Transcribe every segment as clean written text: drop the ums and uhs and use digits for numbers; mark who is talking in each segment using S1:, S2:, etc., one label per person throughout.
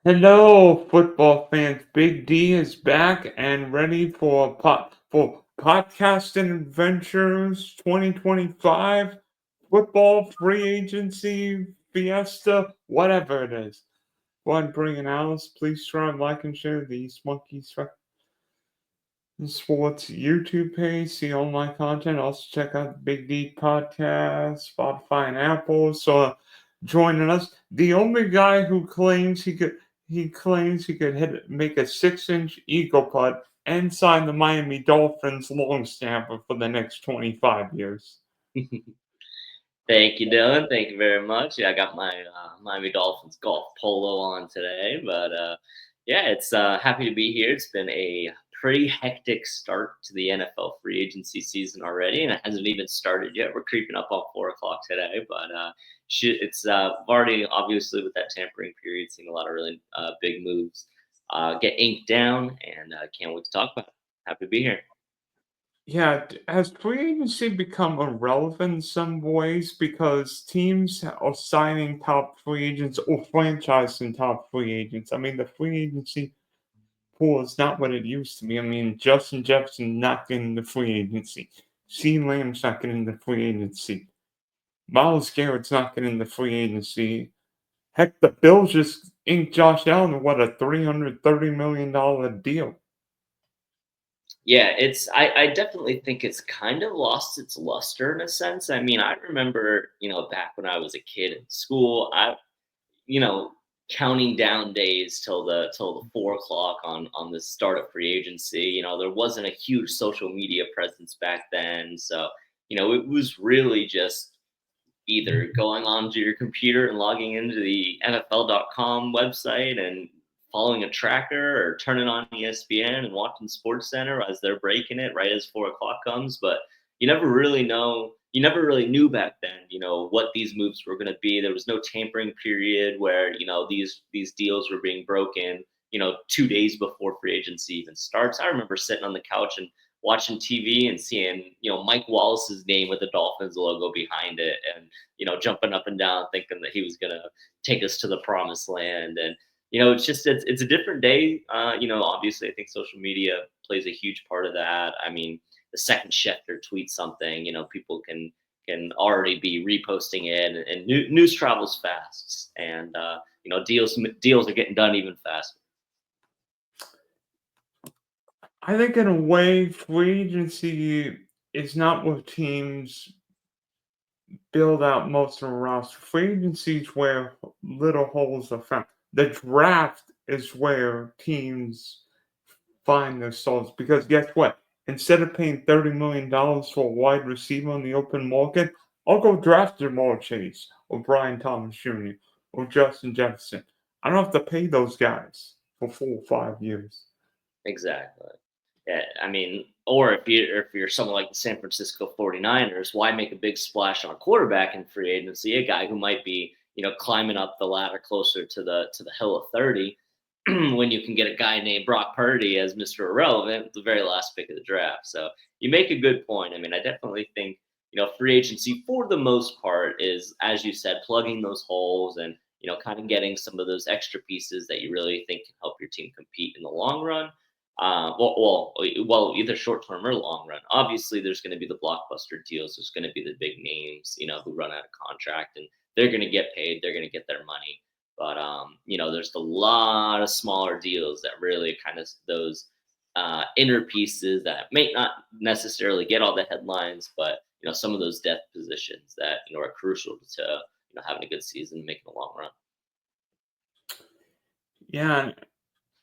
S1: Hello, football fans. Big D is back and ready for podcasting adventures 2025 football free agency fiesta, whatever it is. Go ahead and bring it out. Please try and like and share the East Monkeys Sports YouTube page. See all my content. Also check out the Big D podcast, Spotify, and Apple. So joining us, the only guy who claims he could make a 6-inch eagle putt and sign the Miami Dolphins long snapper for the next 25 years.
S2: Thank you, Dylan. Thank you very much. Yeah, I got my Miami Dolphins golf polo on today, but yeah, it's happy to be here. It's been a pretty hectic start to the NFL free agency season already, and it hasn't even started yet. We're creeping up on 4 o'clock today, but it's already obviously with that tampering period, seeing a lot of really big moves get inked down, and can't wait to talk about it. Happy to be here.
S1: Yeah, has free agency become irrelevant in some ways because teams are signing top free agents or franchising top free agents? I mean, the free agency pool is not what it used to be. I mean, Justin Jefferson not getting the free agency. CeeDee Lamb's not getting the free agency. Miles Garrett's not getting the free agency. Heck, the Bills just inked Josh Allen what a $330 million deal.
S2: Yeah, I definitely think it's kind of lost its luster in a sense. I mean, I remember, back when I was a kid in school, you know, counting down days till the 4 o'clock on the start of free agency. There wasn't a huge social media presence back then. So, it was really just either going onto your computer and logging into the NFL.com website and following a tracker or turning on ESPN and watching Sports Center as they're breaking it right as 4 o'clock comes. But you never really knew back then, what these moves were going to be. There was no tampering period where, these deals were being broken, 2 days before free agency even starts. I remember sitting on the couch and watching TV and seeing, Mike Wallace's name with the Dolphins logo behind it, and jumping up and down, thinking that he was gonna take us to the promised land. And it's a different day. Obviously, I think social media plays a huge part of that. I mean, the second Schefter tweets something, people can already be reposting it, and news travels fast, and deals are getting done even faster.
S1: I think in a way, free agency is not what teams build out most of the roster. Free agency is where little holes are found. The draft is where teams find themselves because guess what? Instead of paying $30 million for a wide receiver on the open market, I'll go draft Jamal Chase or Brian Thomas Jr. or Justin Jefferson. I don't have to pay those guys for 4 or 5 years.
S2: Exactly. Yeah, I mean, or if you're someone like the San Francisco 49ers, why make a big splash on a quarterback in free agency, a guy who might be, climbing up the ladder closer to the hill of 30, when you can get a guy named Brock Purdy as Mr. Irrelevant, the very last pick of the draft. So you make a good point. I mean, I definitely think, free agency for the most part is, as you said, plugging those holes and, kind of getting some of those extra pieces that you really think can help your team compete in the long run. Well, either short term or long run. Obviously, there's going to be the blockbuster deals. There's going to be the big names, who run out of contract, and they're going to get paid. They're going to get their money. But there's a lot of smaller deals that really kind of those inner pieces that may not necessarily get all the headlines, but some of those depth positions that are crucial to having a good season, and making a long run.
S1: Yeah,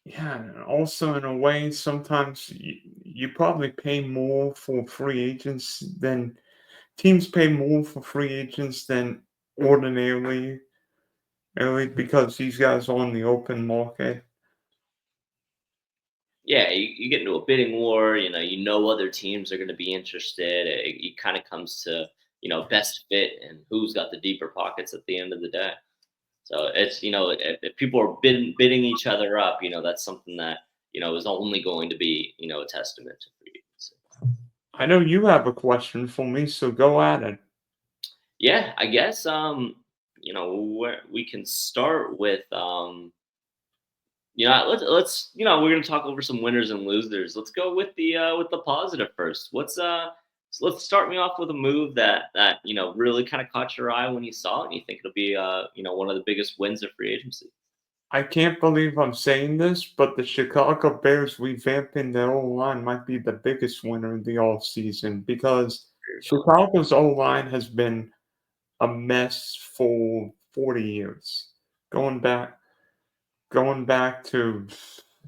S1: yeah, and also in a way, sometimes you probably pay more for free agents than teams pay more for free agents than ordinarily, really, because these guys are on the open market.
S2: Yeah, you get into a bidding war. Other teams are going to be interested. It kind of comes to best fit and who's got the deeper pockets at the end of the day. So it's if people are bidding each other up, that's something that is only going to be a testament to free agency.
S1: I know you have a question for me, so go at it.
S2: Yeah, I guess. we can start with let's we're gonna talk over some winners and losers. Let's go with the positive first. So let's start me off with a move that really kind of caught your eye when you saw it, and you think it'll be one of the biggest wins of free agency.
S1: I can't believe I'm saying this, but the Chicago Bears revamping their O-line might be the biggest winner of the offseason because
S2: Very fun.
S1: Chicago's O-line has been a mess for 40 years. Going back going back to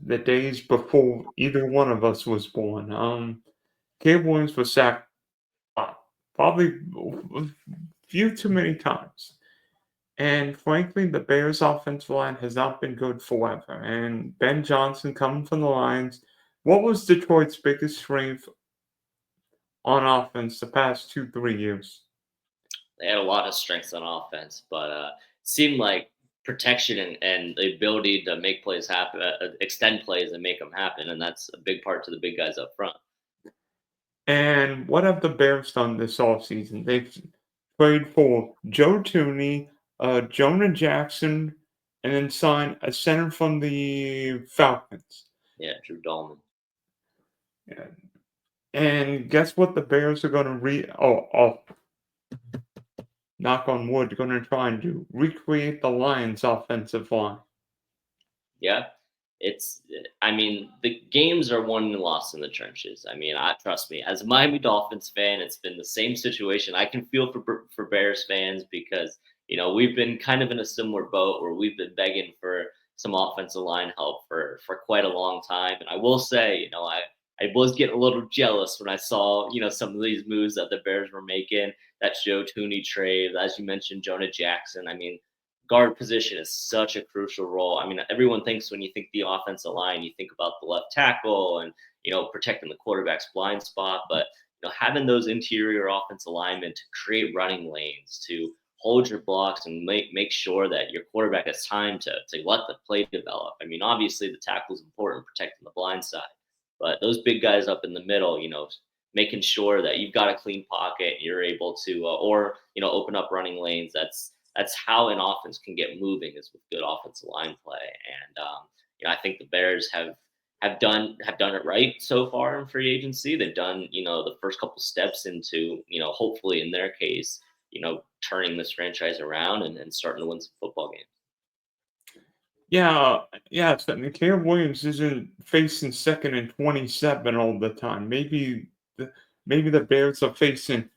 S1: the days before either one of us was born. Caleb Williams was sacked probably a few too many times. And frankly, the Bears' offensive line has not been good forever. And Ben Johnson coming from the Lions, what was Detroit's biggest strength on offense the past 2, 3 years?
S2: They had a lot of strengths on offense, but seemed like protection and the ability to make plays happen, extend plays and make them happen, and that's a big part to the big guys up front.
S1: And what have the Bears done this offseason? They've traded for Joe Tooney, Jonah Jackson, and then signed a center from the Falcons.
S2: Yeah, Drew Dalman.
S1: Yeah. And guess what the Bears are going to knock on wood, going to try and do? Recreate the Lions' offensive line.
S2: Yeah, I mean, the games are won and lost in the trenches. I mean, I trust me, as a Miami Dolphins fan, it's been the same situation. I can feel for Bears fans because we've been kind of in a similar boat where we've been begging for some offensive line help for quite a long time. And I will say, I was getting a little jealous when I saw some of these moves that the Bears were making. That Joe Tooney trade, as you mentioned, Jonah Jackson. I mean, guard position is such a crucial role. I mean, everyone thinks when you think the offensive line, you think about the left tackle and protecting the quarterback's blind spot, but having those interior offensive linemen to create running lanes, to hold your blocks and make sure that your quarterback has time to let the play develop. I mean, obviously the tackle is important, protecting the blind side, but those big guys up in the middle, making sure that you've got a clean pocket, and you're able to, or open up running lanes. That's how an offense can get moving is with good offensive line play. And I think the Bears have done it right so far in free agency. They've done the first couple steps into hopefully in their case turning this franchise around and starting to win some football games.
S1: Yeah, yeah. I mean, Caleb Williams isn't facing second and 27 all the time. Maybe the Bears are facing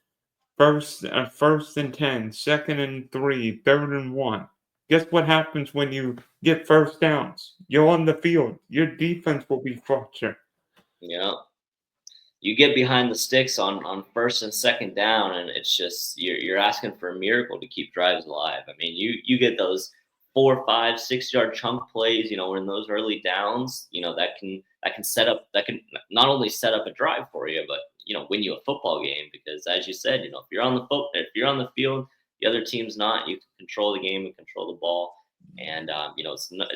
S1: first and 10, second and 3, third and 1. Guess what happens when you get first downs? You're on the field. Your defense will be frustrated.
S2: Yeah. You get behind the sticks on first and second down, and it's just you're asking for a miracle to keep drives alive. I mean, you get those 4, 5, 6 yard chunk plays, in those early downs, that can not only set up a drive for you, but win you a football game because as you said, if you're on the field, the other team's not, you can control the game and control the ball, and it's not,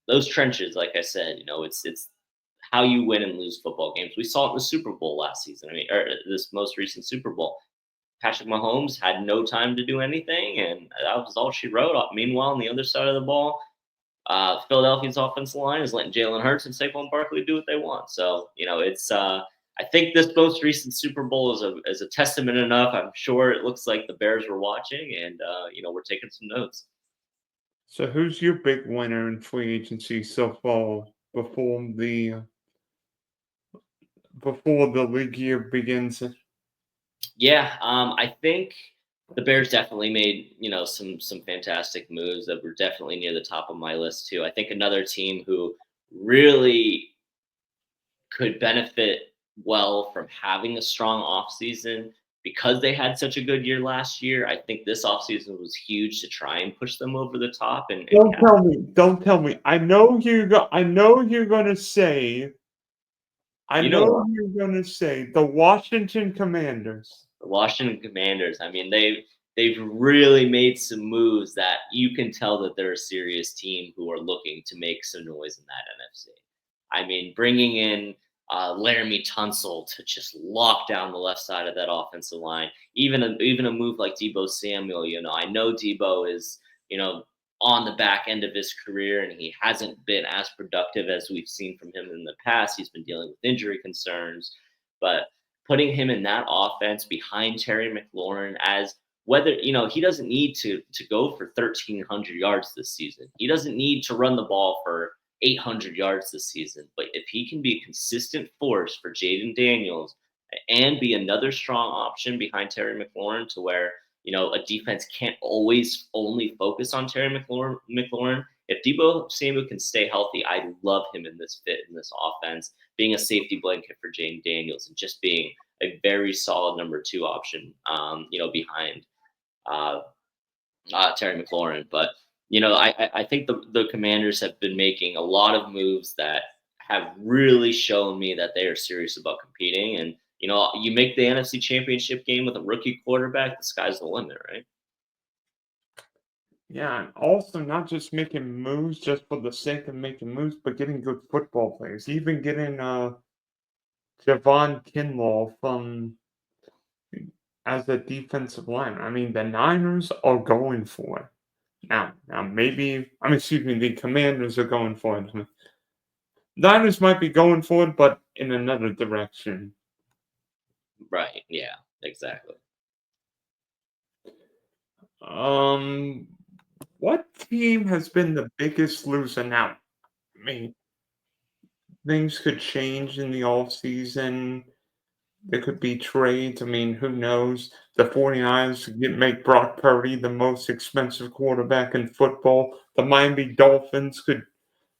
S2: those trenches, like I said, it's how you win and lose football games. We saw it in the Super Bowl last season. I mean, or this most recent Super Bowl. Patrick Mahomes had no time to do anything, and that was all she wrote. Meanwhile, on the other side of the ball, Philadelphia's offensive line is letting Jalen Hurts and Saquon Barkley do what they want. So, it's I think this most recent Super Bowl is a testament enough. I'm sure it looks like the Bears were watching, and we're taking some notes.
S1: So, who's your big winner in free agency so far before the league year begins?
S2: Yeah, I think the Bears definitely made some fantastic moves that were definitely near the top of my list too. I think another team who really could benefit well from having a strong offseason because they had such a good year last year. I think this offseason was huge to try and push them over the top and
S1: Don't tell me. Don't tell me. I know you're gonna say. I
S2: you know
S1: know
S2: what?
S1: you're gonna say the Washington Commanders.
S2: The Washington Commanders. I mean, they've really made some moves that you can tell that they're a serious team who are looking to make some noise in that NFC. I mean, bringing in Laramie Tunsil to just lock down the left side of that offensive line. Even a move like Debo Samuel, I know Debo is you know on the back end of his career and he hasn't been as productive as we've seen from him in the past. He's been dealing with injury concerns, but putting him in that offense behind Terry McLaurin as whether he doesn't need to go for 1,300 yards this season. He doesn't need to run the ball for 800 yards this season. But if he can be a consistent force for Jaden Daniels and be another strong option behind Terry McLaurin to where, a defense can't always only focus on Terry McLaurin. If Debo Samuel can stay healthy, I love him in this fit in this offense, being a safety blanket for Jaden Daniels and just being a very solid number two option, behind uh, Terry McLaurin. But I think the Commanders have been making a lot of moves that have really shown me that they are serious about competing. And you make the NFC Championship game with a rookie quarterback, the sky's the limit, right?
S1: Yeah, and also not just making moves just for the sake of making moves, but getting good football players. Even getting Javon Kinlaw from as a defensive line. I mean, the Niners are going for it. Now maybe excuse me, the Commanders are going for it. Niners might be going for it, but in another direction.
S2: Right. Yeah. Exactly.
S1: Um, what team has been the biggest loser now? I mean, things could change in the off season. There could be trades. I mean, who knows? The 49ers could make Brock Purdy the most expensive quarterback in football. The Miami Dolphins could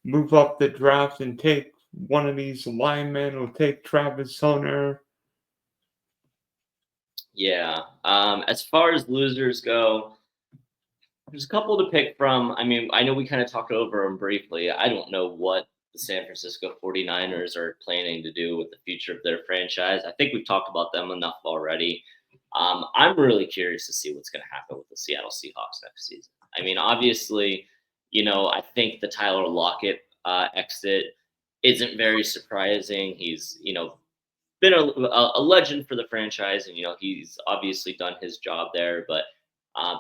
S1: move up the draft and take one of these linemen or take Travis Hunter.
S2: Yeah. As far as losers go, there's a couple to pick from. I mean, I know we kind of talked over them briefly. I don't know what the San Francisco 49ers are planning to do with the future of their franchise. I think we've talked about them enough already. I'm really curious to see what's going to happen with the Seattle Seahawks next season. I mean, obviously, I think the Tyler Lockett exit isn't very surprising. He's, been a legend for the franchise, and he's obviously done his job there. But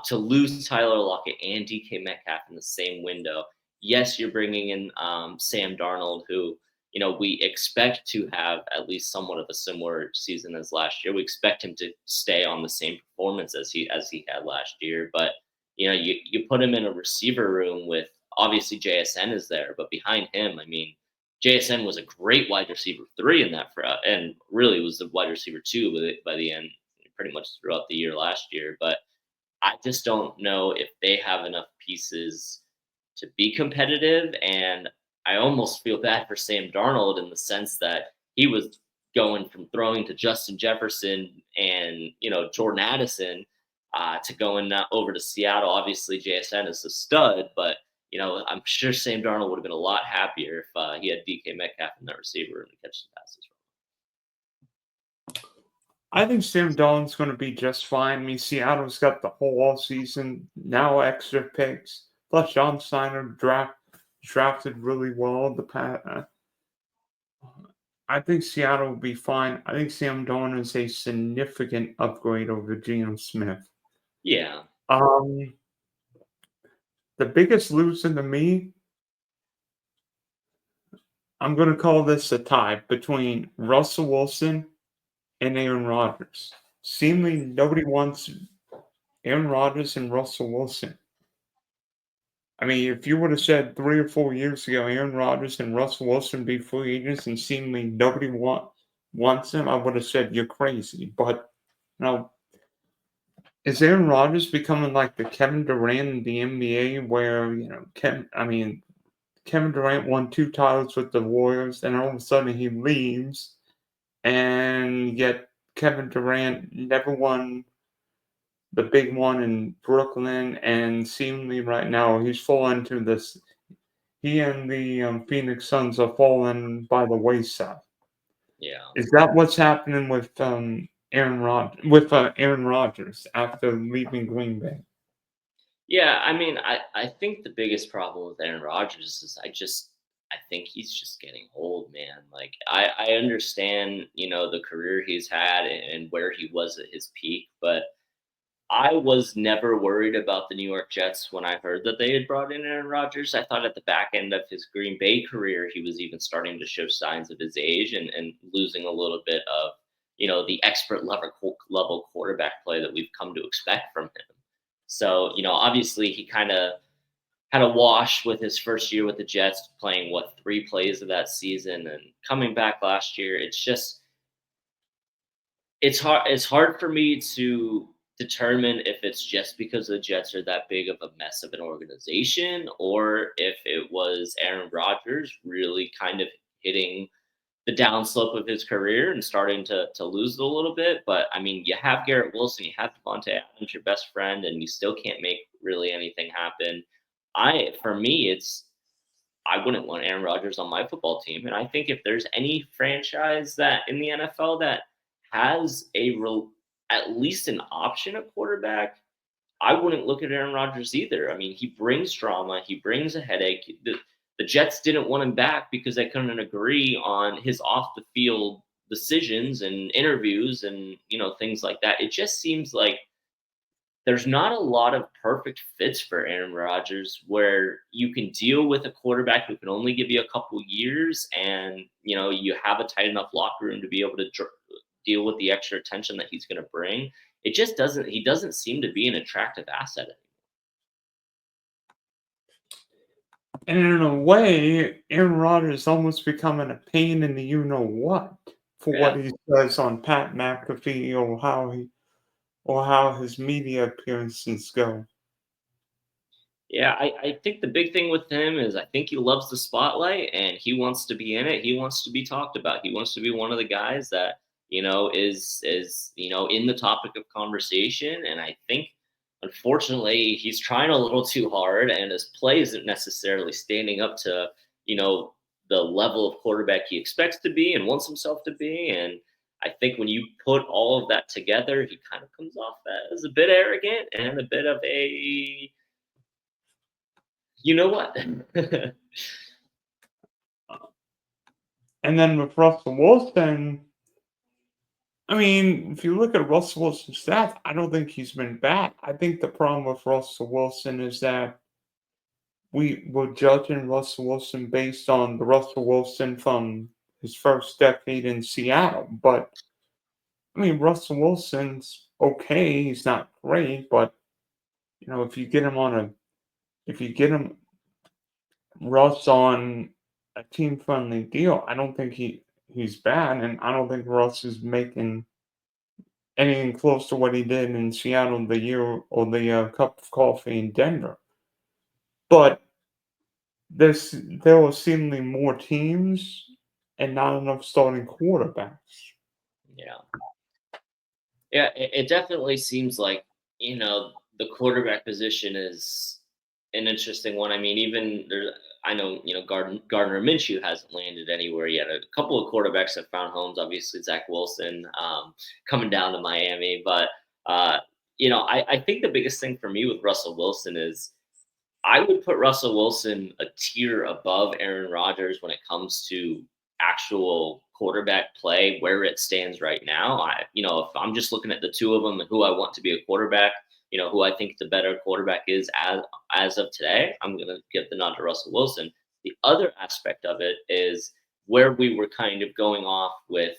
S2: to lose Tyler Lockett and DK Metcalf in the same window, yes, you're bringing in Sam Darnold, who we expect to have at least somewhat of a similar season as last year. We expect him to stay on the same performance as he had last year, but you put him in a receiver room with obviously JSN is there, but behind him, I mean JSN was a great wide receiver three in that and really was the wide receiver two by the end, pretty much throughout the year last year. But I just don't know if they have enough pieces to be competitive. And I almost feel bad for Sam Darnold in the sense that he was going from throwing to Justin Jefferson and Jordan Addison to going over to Seattle. Obviously, JSN is a stud, but I'm sure Sam Darnold would have been a lot happier if he had DK Metcalf in that receiver room to catch the passes from.
S1: I think Sam Darnold's going to be just fine. I mean, Seattle's got the whole off season now, extra picks. Plus, John Steiner drafted really well. I think Seattle will be fine. I think Sam Darnold is a significant upgrade over Geno Smith.
S2: Yeah.
S1: Um, the biggest loser to me, I'm going to call this a tie between Russell Wilson and Aaron Rodgers. Seemingly, nobody wants Aaron Rodgers and Russell Wilson. I mean, if you would have said 3 or 4 years ago, Aaron Rodgers and Russell Wilson be free agents and seemingly nobody wants them, I would have said you're crazy. But now, is Aaron Rodgers becoming like the Kevin Durant in the NBA, where Kevin Durant won 2 titles with the Warriors, and all of a sudden he leaves, and yet Kevin Durant never won the big one in Brooklyn, and seemingly right now he's fallen to this. He and the Phoenix Suns are falling by the wayside.
S2: Yeah.
S1: Is that what's happening with Aaron Rodgers after leaving Green Bay?
S2: Yeah, I mean, I think the biggest problem with Aaron Rodgers is I think he's just getting old, man. Like I understand, the career he's had and where he was at his peak, but I was never worried about the New York Jets when I heard that they had brought in Aaron Rodgers. I thought at the back end of his Green Bay career, he was even starting to show signs of his age and losing a little bit of, the expert level quarterback play that we've come to expect from him. So, obviously he kind of had a wash with his first year with the Jets, playing what 3 plays of that season and coming back last year. It's hard for me to determine if it's just because the Jets are that big of a mess of an organization or if it was Aaron Rodgers really kind of hitting the downslope of his career and starting to lose it a little bit. But I mean, you have Garrett Wilson, you have Devontae Adams, your best friend, and you still can't make really anything happen. For me, I wouldn't want Aaron Rodgers on my football team. And I think if there's any franchise that in the NFL that has at least an option at quarterback, I wouldn't look at Aaron Rodgers either. I mean, he brings drama, he brings a headache. The Jets didn't want him back because they couldn't agree on his off the field decisions and interviews and things like that. It just seems like there's not a lot of perfect fits for Aaron Rodgers where you can deal with a quarterback who can only give you a couple years and you have a tight enough locker room to be able to deal with the extra attention that he's going to bring. It just doesn't he doesn't seem to be an attractive asset.
S1: And in a way, Aaron Rodgers almost becoming a pain in the you know what for
S2: Yeah.
S1: what he says on Pat McAfee or how his media appearances go.
S2: Yeah, I think the big thing with him is I think he loves the spotlight and he wants to be in it. He wants to be talked about. He wants to be one of the guys that, is in the topic of conversation. And I think unfortunately he's trying a little too hard and his play isn't necessarily standing up to, you know, the level of quarterback he expects to be and wants himself to be. And I think when you put all of that together, he kind of comes off as a bit arrogant and a bit of a you know what?
S1: And then with Russell Wilson, I mean, if you look at Russell Wilson's stats, I don't think he's been bad. I think the problem with Russell Wilson is that we were judging Russell Wilson based on the Russell Wilson from his first decade in Seattle. But I mean, Russell Wilson's okay. He's not great, but if you get him if you get him Russ on a team friendly deal, I don't think he's bad, and I don't think Russ is making anything close to what he did in Seattle the year or the cup of coffee in Denver. But there were seemingly more teams and not enough starting quarterbacks.
S2: Yeah. Yeah, it definitely seems like, the quarterback position is an interesting one. I mean, even there, I know, Gardner Minshew hasn't landed anywhere yet. A couple of quarterbacks have found homes. Obviously, Zach Wilson coming down to Miami, but I think the biggest thing for me with Russell Wilson is I would put Russell Wilson a tier above Aaron Rodgers when it comes to actual quarterback play where it stands right now. If I'm just looking at the two of them and who I want to be a quarterback, who I think the better quarterback is as of today, I'm going to give the nod to Russell Wilson. The other aspect of it is where we were kind of going off with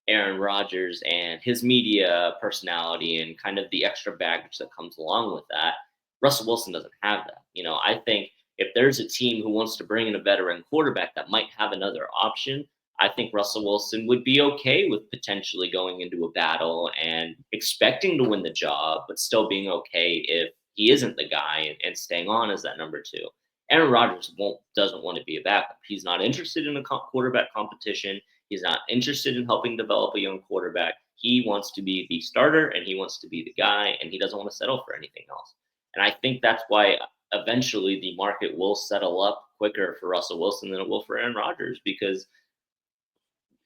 S2: Aaron Rodgers and his media personality and kind of the extra baggage that comes along with that. Russell Wilson doesn't have that. I think if there's a team who wants to bring in a veteran quarterback that might have another option, I think Russell Wilson would be okay with potentially going into a battle and expecting to win the job, but still being okay if he isn't the guy and staying on as that number two. Aaron Rodgers doesn't want to be a backup. He's not interested in a quarterback competition. He's not interested in helping develop a young quarterback. He wants to be the starter and he wants to be the guy and he doesn't want to settle for anything else. And I think that's why eventually the market will settle up quicker for Russell Wilson than it will for Aaron Rodgers because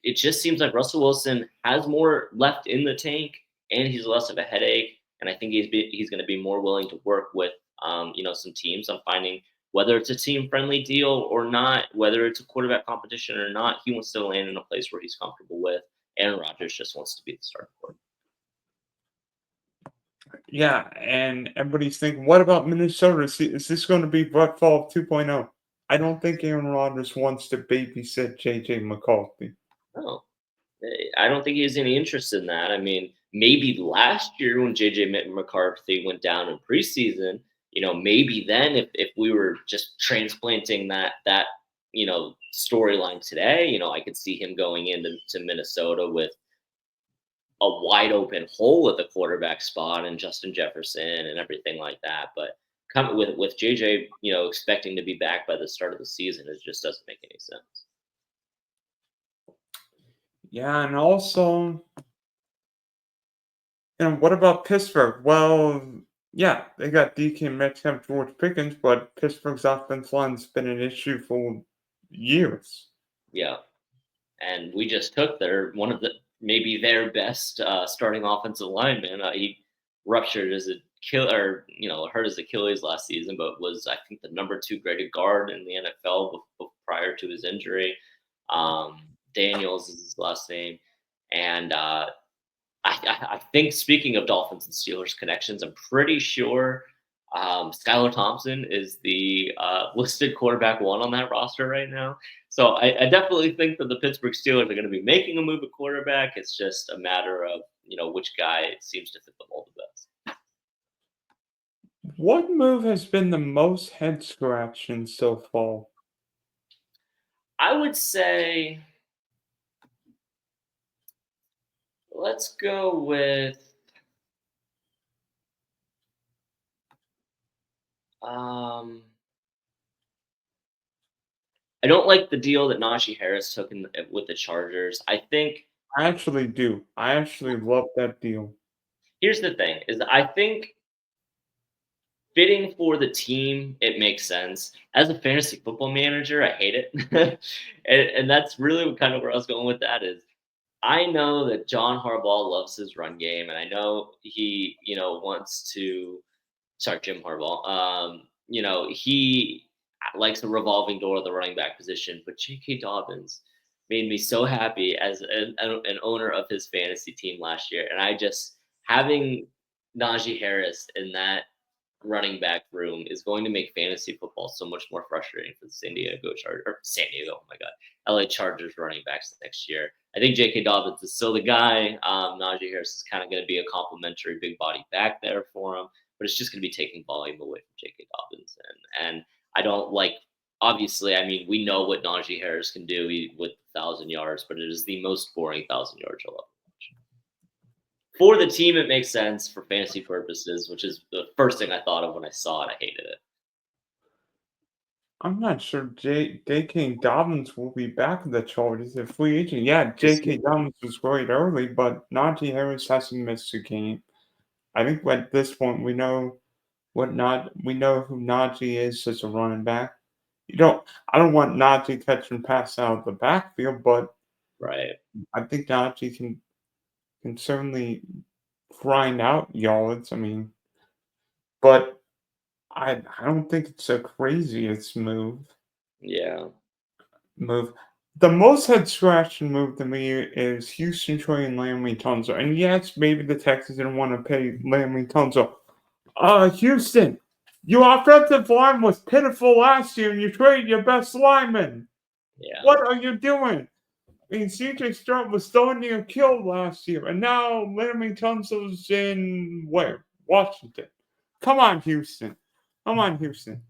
S2: it just seems like Russell Wilson has more left in the tank and he's less of a headache. And I think he's going to be more willing to work with some teams on finding whether it's a team friendly deal or not, whether it's a quarterback competition or not, he wants to land in a place where he's comfortable with. Aaron Rodgers just wants to be the starting quarterback.
S1: Yeah, and everybody's thinking, what about Minnesota? Is this going to be Brett Favre 2.0? I don't think Aaron Rodgers wants to babysit JJ McCarthy.
S2: No, I don't think he has any interest in that. I mean, maybe last year when JJ McCarthy went down in preseason, maybe then if we were just transplanting that storyline today, I could see him going into Minnesota with a wide open hole at the quarterback spot and Justin Jefferson and everything like that. But come with JJ, expecting to be back by the start of the season, it just doesn't make any sense.
S1: Yeah, and also, what about Pittsburgh? Well, yeah, they got DK Metcalf, George Pickens, but Pittsburgh's offensive line's been an issue for years.
S2: Yeah, and we just took one of the maybe their best starting offensive lineman. He ruptured as a killer, hurt his Achilles last season, but was I think the number 2 graded guard in the NFL prior to his injury. Daniels is his last name, and I think speaking of Dolphins and Steelers connections, I'm pretty sure Skylar Thompson is the listed quarterback 1 on that roster right now. So I definitely think that the Pittsburgh Steelers are going to be making a move at quarterback. It's just a matter of which guy seems to fit the mold the best.
S1: What move has been the most head scratching so far?
S2: I would say let's go with I don't like the deal that Najee Harris took with the Chargers. I think
S1: I actually do. I actually love that deal.
S2: here's the thing: is I think fitting for the team, it makes sense. As a fantasy football manager, I hate it, and that's really kind of where I was going with that. Is I know that John Harbaugh loves his run game, and I know he wants to. Sorry, Jim Harbaugh. He likes the revolving door of the running back position, but J.K. Dobbins made me so happy as an owner of his fantasy team last year, and I just having Najee Harris in that running back room is going to make fantasy football so much more frustrating for the San Diego, oh my God, LA Chargers running backs next year. I think J.K. Dobbins is still the guy. Najee Harris is kind of going to be a complimentary big body back there for him, but it's just going to be taking volume away from J.K. Dobbins. And I don't like, obviously, I mean, we know what Najee Harris can do with 1,000 yards, but it is the most boring 1,000 yards you'll ever watch. For the team, it makes sense for fantasy purposes, which is the first thing I thought of when I saw it. I hated it.
S1: I'm not sure J.K. Dobbins will be back in the Chargers if free agent. Yeah,
S2: Is
S1: J.K. Dobbins was great early, but Najee Harris hasn't missed a game. I think at this point we know we know who Najee is as a running back. I don't want Najee catching pass out of the backfield, but
S2: right.
S1: I think Najee can certainly grind out yards. I mean, but I don't think it's a craziest
S2: Yeah.
S1: move. The most head scratching move to me is Houston trading Laremy Tunsil. And yes, maybe the Texans didn't want to pay Laremy Tunsil. Houston, your offensive line was pitiful last year and you traded your best lineman.
S2: Yeah.
S1: What are you doing? I mean, CJ Stroud was starting to get killed last year, and now Laremy Tunsil's in where? Washington. Come on, Houston. Come on, Houston.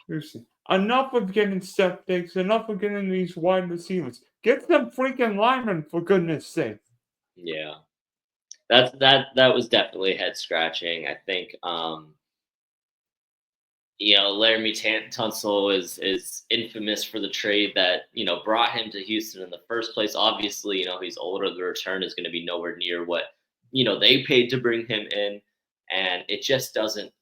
S1: Houston. Enough of getting step takes, enough of getting these wide receivers. Get some freaking linemen for goodness sake.
S2: Yeah. That was definitely head scratching. I think Laramie Tunsil is infamous for the trade that brought him to Houston in the first place. Obviously, he's older. The return is going to be nowhere near what they paid to bring him in, and it just doesn't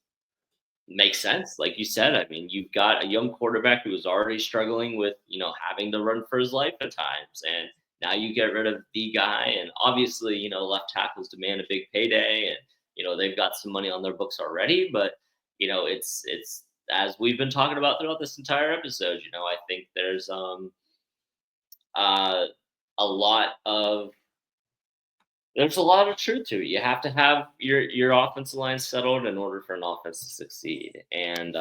S2: make sense. Like you said, I mean, you've got a young quarterback who is already struggling with having to run for his life at times, and now you get rid of the guy, and obviously left tackles demand a big payday, and they've got some money on their books already, but it's as we've been talking about throughout this entire episode, I think uh, a lot of there's a lot of truth to it. You have to have your offensive line settled in order for an offense to succeed, and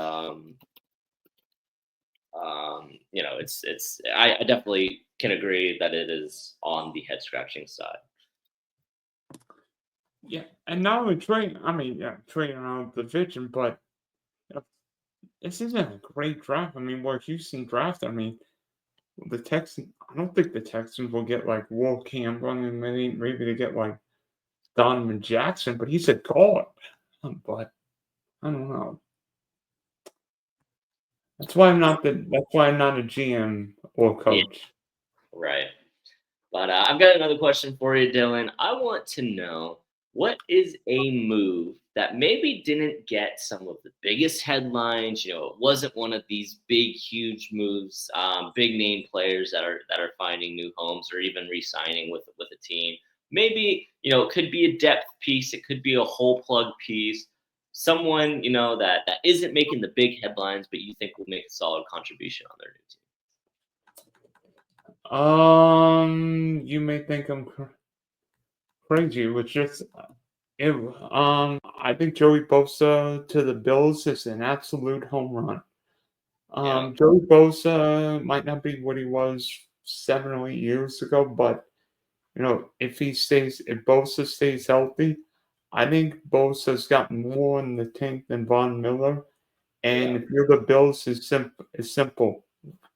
S2: I definitely can agree that it is on the head scratching side.
S1: Yeah, and not only trading, I mean, yeah, trading around the division, but uh, this isn't a great draft. I mean, where Houston draft, I mean, the Texans, I don't think the Texans will get like Will Campbell, and maybe they get like Donovan Jackson, but he's a guard. But I don't know. That's why I'm not a GM or
S2: Yeah,
S1: coach.
S2: right. But I've got another question for you, Dylan. I want to know, what is a move that maybe didn't get some of the biggest headlines? It wasn't one of these big, huge moves, big name players that are finding new homes or even re-signing with a team. Maybe it could be a depth piece, it could be a whole plug piece. Someone that isn't making the big headlines, but you think will make a solid contribution on their new team.
S1: You may think I'm crazy, which just it. I think Joey Bosa to the Bills is an absolute home run.
S2: Yeah,
S1: Joey Bosa might not be what he was 7 or 8 years ago, but if Bosa stays healthy, I think Bosa's got more in the tank than Von Miller. And
S2: yeah,
S1: if you're the Bills, it's simple.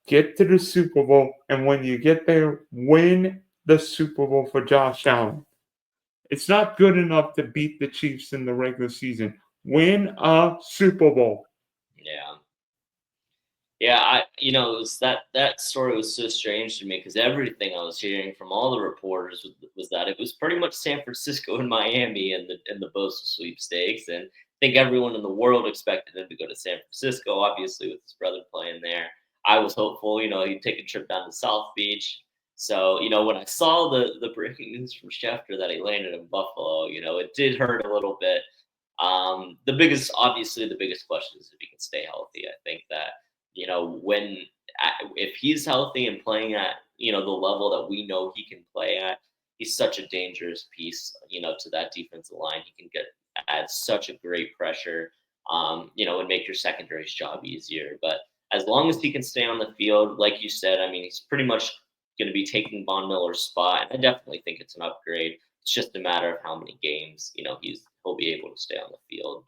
S1: Get to the Super Bowl, and when you get there, win the Super Bowl for Josh Allen. It's not good enough to beat the Chiefs in the regular season. Win a Super Bowl.
S2: yeah. Yeah, it was that story was so strange to me because everything I was hearing from all the reporters was that it was pretty much San Francisco and Miami and the Bosa sweepstakes, and I think everyone in the world expected him to go to San Francisco, obviously with his brother playing there. I was hopeful, he'd take a trip down to South Beach. So, when I saw the breaking news from Schefter that he landed in Buffalo, it did hurt a little bit. Obviously, the biggest question is if he can stay healthy. I think that when if he's healthy and playing at the level that we know he can play at, he's such a dangerous piece to that defensive line. He can get add such a great pressure, and make your secondary's job easier. But as long as he can stay on the field, like you said, I mean, he's pretty much going to be taking Von Miller's spot, and I definitely think it's an upgrade. It's just a matter of how many games he'll be able to stay on the field.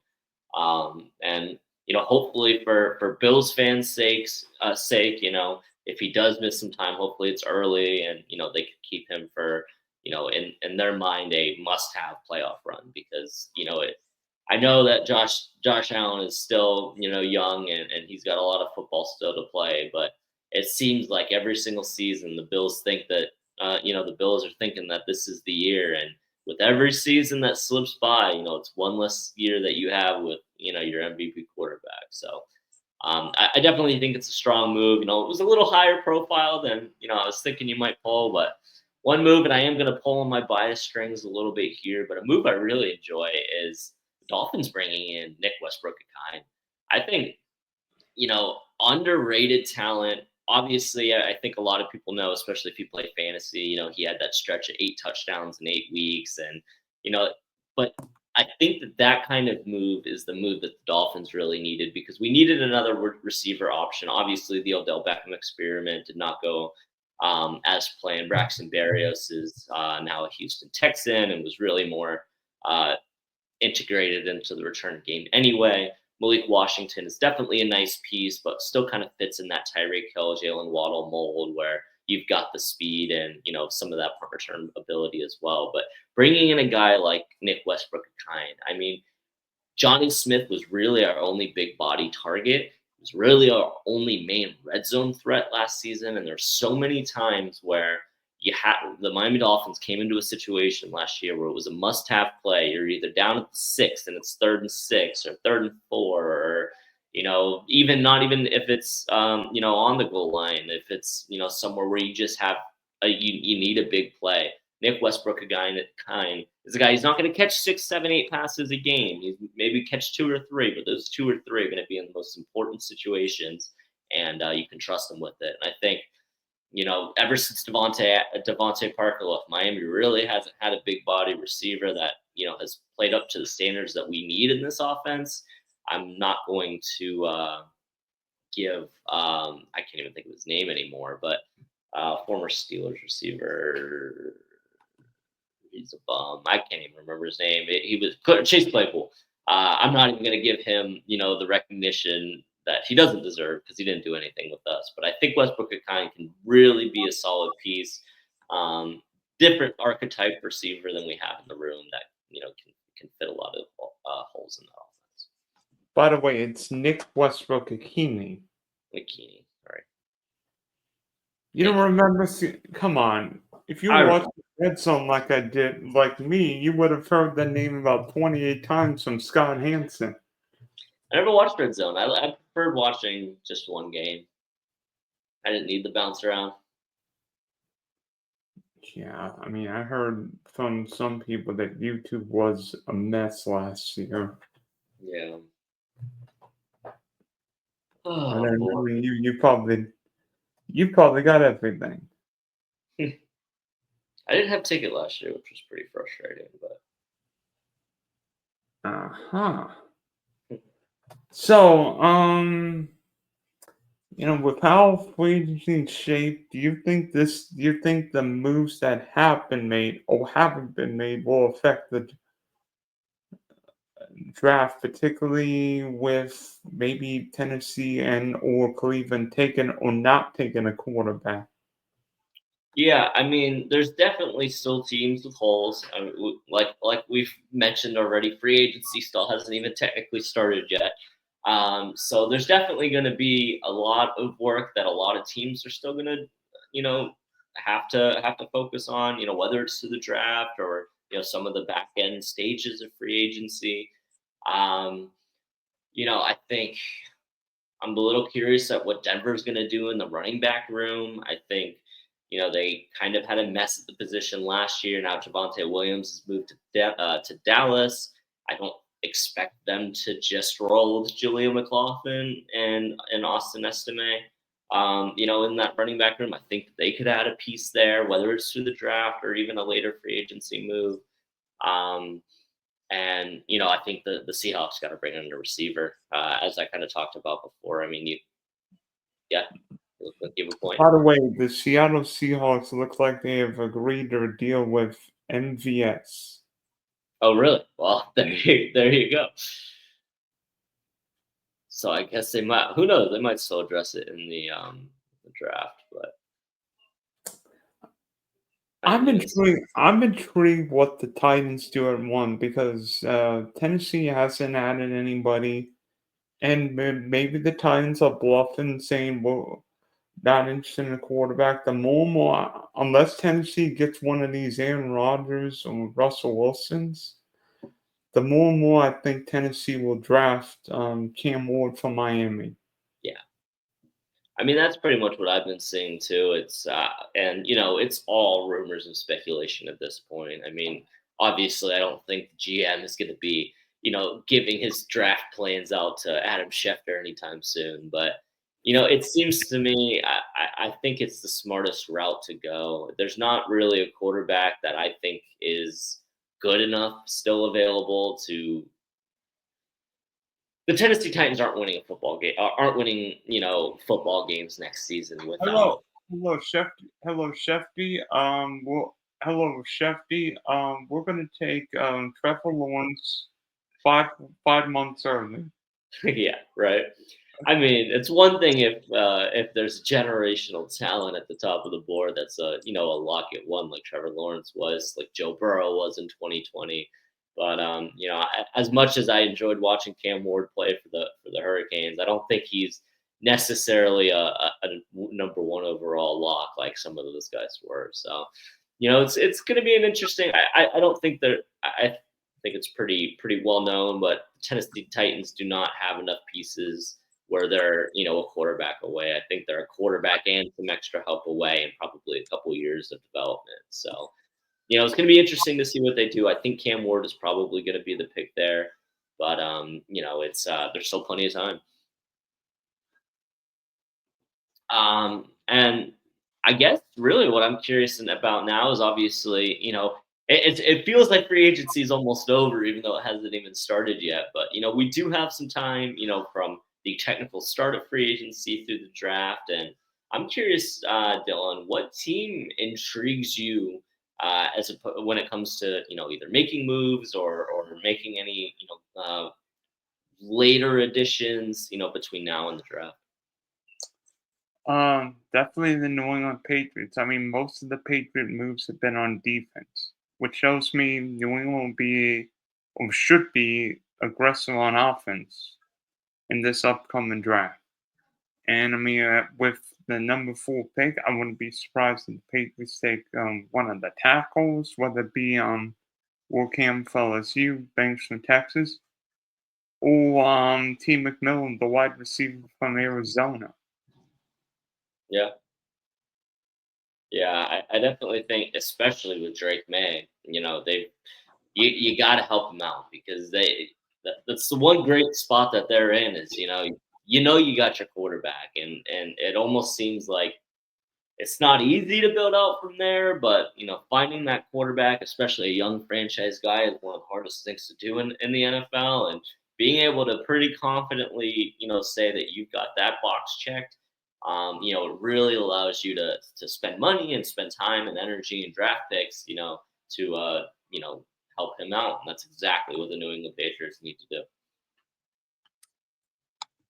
S2: And hopefully for Bills fans' sake, if he does miss some time, hopefully it's early, and they could keep him for in their mind a must-have playoff run because I know that Josh Allen is still young, and he's got a lot of football still to play, but it seems like every single season the Bills think that the Bills are thinking that this is the year, and with every season that slips by, it's one less year that you have with your MVP quarterback. So I definitely think it's a strong move. It was a little higher profile than I was thinking you might pull, but one move, and I am going to pull on my bias strings a little bit here, but a move I really enjoy is the Dolphins bringing in Nick Westbrook-Akine. I think underrated talent. Obviously, I think a lot of people know, especially if you play fantasy, he had that stretch of 8 touchdowns in 8 weeks. And, you know, but I think that kind of move is the move that the Dolphins really needed because we needed another receiver option. Obviously, the Odell Beckham experiment did not go as planned. Braxton Berrios is now a Houston Texan and was really more uh, integrated into the return game anyway. Malik Washington is definitely a nice piece, but still kind of fits in that Tyreek Hill, Jalen Waddle mold where you've got the speed and some of that punt return ability as well. But bringing in a guy like Nick Westbrook-Akine, I mean, Johnny Smith was really our only big body target. He was really our only main red zone threat last season. And there's so many times where the Miami Dolphins came into a situation last year where it was a must-have play. You're either down at the 6 and it's 3rd and 6 or 3rd and 4, or even not even if it's on the goal line, if it's somewhere where you just have you need a big play. Nick Westbrook, a guy that kind is a guy. He's not going to catch 6, 7, 8 passes a game. He's maybe catch 2 or 3, but those 2 or 3 are going to be in the most important situations, and you can trust him with it. And I think ever since Devontae Parker left Miami, really hasn't had a big body receiver that has played up to the standards that we need in this offense. I'm not going to give I can't even think of his name anymore, but former Steelers receiver. He's a bum. I can't even remember his name. He was Chase Claypool. I'm not even going to give him, the recognition that he doesn't deserve because he didn't do anything with us. But I think Westbrook Akine can really be a solid piece, different archetype receiver than we have in the room that can fit a lot of holes in that offense.
S1: By the way, it's Nick Westbrook Akini.
S2: McKinney, sorry.
S1: You don't remember? Come on. If you
S2: I
S1: watched Red Zone like I did, like me, you would have heard that name about 28 times from Scott Hansen.
S2: I never watched Red Zone. I preferred watching just one game. I didn't need the bounce around.
S1: Yeah, I mean, I heard from some people that YouTube was a mess last year.
S2: Yeah.
S1: And
S2: Oh
S1: then
S2: boy.
S1: you probably got everything.
S2: I didn't have a ticket last year, which was pretty frustrating, but
S1: Uh-huh. So, with how free agency shape, do you think the moves that have been made or haven't been made will affect the draft, particularly with maybe Tennessee and or Cleveland taking or not taking a quarterback?
S2: yeah, I mean, there's definitely still teams with holes. Like we've mentioned already, free agency still hasn't even technically started yet. So there's definitely going to be a lot of work that a lot of teams are still going to, you know, have to focus on. Whether it's to the draft or some of the back end stages of free agency. Um, I think I'm a little curious at what Denver's going to do in the running back room. I think, they kind of had a mess at the position last year. Now Javonte Williams has moved to Dallas. I don't expect them to just roll with Julian McLaughlin and Austin Estime. In that running back room, I think they could add a piece there, whether it's through the draft or even a later free agency move. Um, and I think the Seahawks got to bring in a receiver, as I kind of talked about before. I mean, yeah, you have a point.
S1: By the way, the Seattle Seahawks look like they have agreed to a deal with MVS.
S2: Oh, really? Well, there you go. So I guess they might. Who knows? They might still address it in the draft, but I mean,
S1: I'm intrigued what the Titans do at one because Tennessee hasn't added anybody, and maybe the Titans are bluffing, saying, "Well, not interested in a quarterback." The more, unless Tennessee gets one of these Aaron Rodgers or Russell Wilsons, the more and more I think Tennessee will draft Cam Ward from Miami.
S2: yeah. I mean, that's pretty much what I've been seeing too. It's all rumors and speculation at this point. I mean, obviously, I don't think the GM is going to be, giving his draft plans out to Adam Schefter anytime soon. But it seems to me, I think it's the smartest route to go. There's not really a quarterback that I think is good enough still available to the Tennessee Titans aren't winning a football game. Aren't winning, football games next season without.
S1: Hello, Chef. Hello, Shefty. Hello, Shefty. We're gonna take Trevor Lawrence five months early.
S2: Yeah, right. I mean, it's one thing if there's generational talent at the top of the board that's a lock at one like Trevor Lawrence was, like Joe Burrow was in 2020. But as much as I enjoyed watching Cam Ward play for the Hurricanes, I don't think he's necessarily a number one overall lock like some of those guys were. So, it's going to be an interesting. I don't think that I think it's pretty well known, but the Tennessee Titans do not have enough pieces where they're a quarterback away. I think they're a quarterback and some extra help away, and probably a couple years of development. So It's going to be interesting to see what they do. I think Cam Ward is probably going to be the pick there, but it's there's still plenty of time. And I guess really what I'm curious about now is obviously, it feels like free agency is almost over, even though it hasn't even started yet. But we do have some time, from the technical start of free agency through the draft. And I'm curious, Dylan, what team intrigues you when it comes to either making moves or making any later additions, between now and the draft.
S1: Definitely the New England Patriots. I mean, most of the Patriot moves have been on defense, which shows me New England will be or should be aggressive on offense in this upcoming draft. And I mean, with the number 4 pick, I wouldn't be surprised if the Patriots take one of the tackles, whether it be Wilcam from LSU, Banks from Texas, or T. McMillan, the wide receiver from Arizona.
S2: Yeah. Yeah, I definitely think, especially with Drake May, you got to help them out because that's the one great spot that they're in is you got your quarterback, and it almost seems like it's not easy to build out from there, but finding that quarterback, especially a young franchise guy, is one of the hardest things to do in the NFL. And being able to pretty confidently, say that you've got that box checked, it really allows you to spend money and spend time and energy and draft picks, to help him out. And that's exactly what the New England Patriots need to do.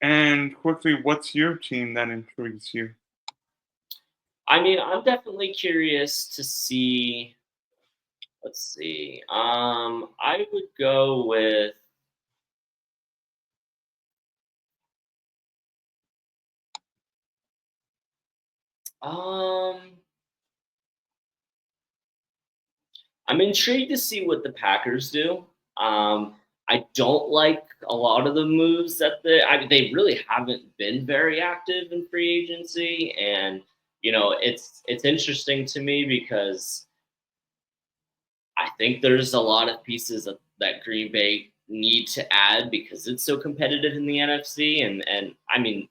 S1: And quickly, what's your team that intrigues you?
S2: I mean, I'm definitely curious to see. Let's see. I would go with. Um, I'm intrigued to see what the Packers do. I don't like a lot of the moves that they really haven't been very active in free agency, and it's interesting to me because I think there's a lot of pieces that Green Bay need to add because it's so competitive in the NFC, and I mean,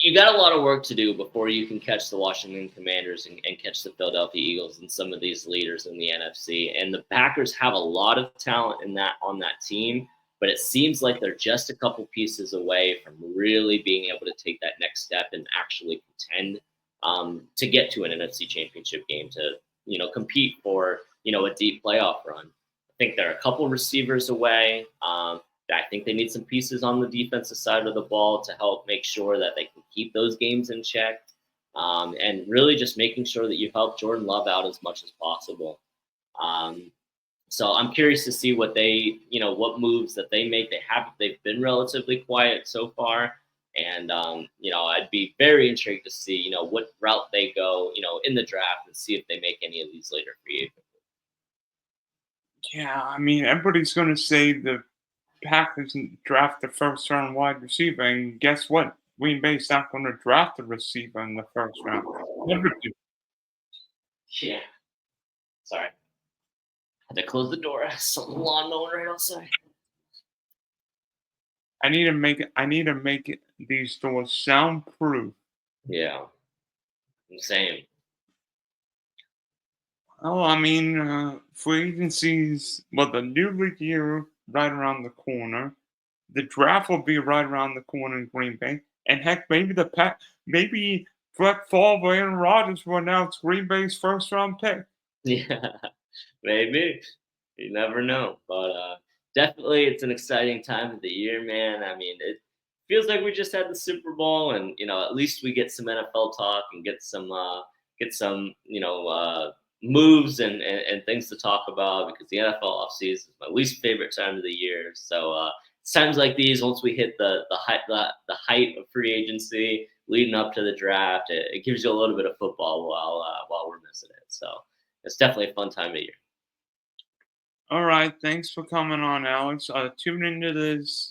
S2: you got a lot of work to do before you can catch the Washington Commanders and catch the Philadelphia Eagles and some of these leaders in the NFC. And the Packers have a lot of talent on that team, but it seems like they're just a couple pieces away from really being able to take that next step and actually contend to get to an NFC Championship game to compete for a deep playoff run. I think they're a couple receivers away. I think they need some pieces on the defensive side of the ball to help make sure that they can keep those games in check, and really just making sure that you help Jordan Love out as much as possible. So I'm curious to see what moves that they make. They've been relatively quiet so far, and I'd be very intrigued to see what route they go in the draft and see if they make any of these later free agents.
S1: Yeah, I mean, everybody's going to say the Packers draft the first round wide receiver, and guess what? Green Bay's not going to draft a receiver in the first round. Never do.
S2: Yeah, sorry, had to close the door. Some lawn mowing right outside.
S1: I need to make these doors soundproof.
S2: Yeah, same.
S1: Oh, I mean, free agencies. Well, the new league year right around the corner. The draft will be right around the corner in Green Bay, and heck, maybe Brett Favre, Aaron Rodgers will announce Green Bay's first round pick.
S2: Yeah, maybe. You never know. But definitely, it's an exciting time of the year, man. I mean, it feels like we just had the Super Bowl, and at least we get some NFL talk and get some moves and things to talk about because the NFL offseason is my least favorite time of the year. So it's times like these, once we hit the height of free agency leading up to the draft, it gives you a little bit of football while we're missing it. So it's definitely a fun time of year.
S1: All right, thanks for coming on, Alex. Tune into this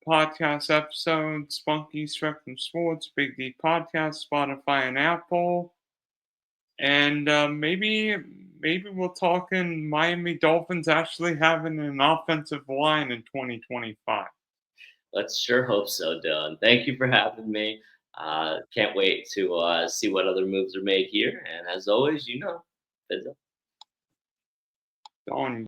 S1: podcast episode, Spunky Spectrum Sports, Big D Podcast, Spotify, and Apple. and maybe we'll talk in Miami Dolphins actually having an offensive line in 2025.
S2: Let's sure hope so, Dylan. Thank you for having me. Can't wait to see what other moves are made here. And as always, Fizz up.
S1: On